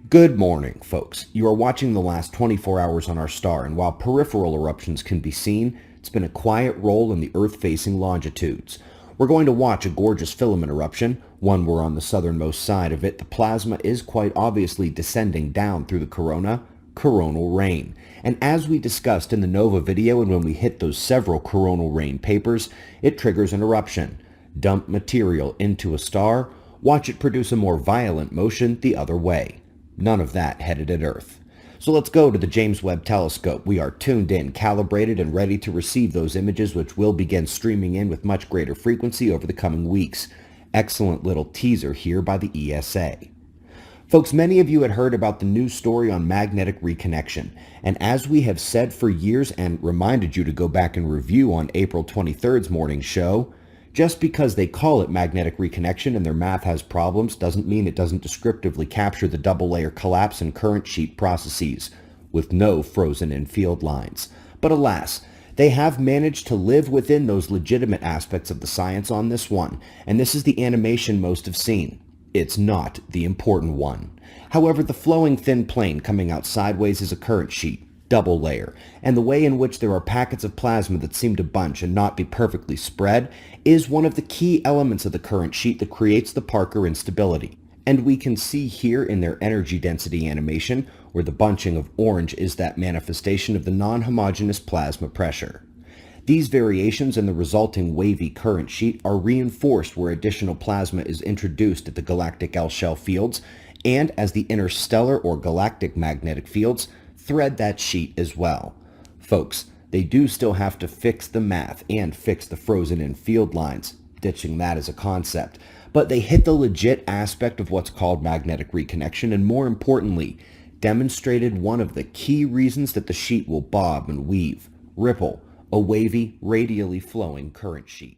Good morning, folks. You are watching the last 24 hours on our star, and while peripheral eruptions can be seen, it's been a quiet roll in the Earth-facing longitudes. We're going to watch a gorgeous filament eruption, one where on the southernmost side of it, the plasma is quite obviously descending down through the corona, coronal rain. And as we discussed in the NOVA video and when we hit those several coronal rain papers, it triggers an eruption. Dump material into a star, watch it produce a more violent motion the other way. None of that headed at Earth. So let's go to the James Webb Telescope. We are tuned in, calibrated, and ready to receive those images, which will begin streaming in with much greater frequency over the coming weeks. Excellent little teaser here by the ESA. Folks, many of you had heard about the news story on magnetic reconnection, and as we have said for years and reminded you to go back and review on April 23rd's morning show, just because they call it magnetic reconnection and their math has problems doesn't mean it doesn't descriptively capture the double layer collapse and current sheet processes, with no frozen-in field lines. But alas, they have managed to live within those legitimate aspects of the science on this one, and this is the animation most have seen. It's not the important one. However, the flowing thin plane coming out sideways is a current sheet, double layer, and the way in which there are packets of plasma that seem to bunch and not be perfectly spread is one of the key elements of the current sheet that creates the Parker instability. And we can see here in their energy density animation where the bunching of orange is that manifestation of the non-homogeneous plasma pressure. These variations in the resulting wavy current sheet are reinforced where additional plasma is introduced at the galactic L-shell fields and as the interstellar or galactic magnetic fields thread that sheet as well. Folks, they do still have to fix the math and fix the frozen-in field lines, ditching that as a concept, but they hit the legit aspect of what's called magnetic reconnection and more importantly, demonstrated one of the key reasons that the sheet will bob and weave, ripple, a wavy, radially flowing current sheet.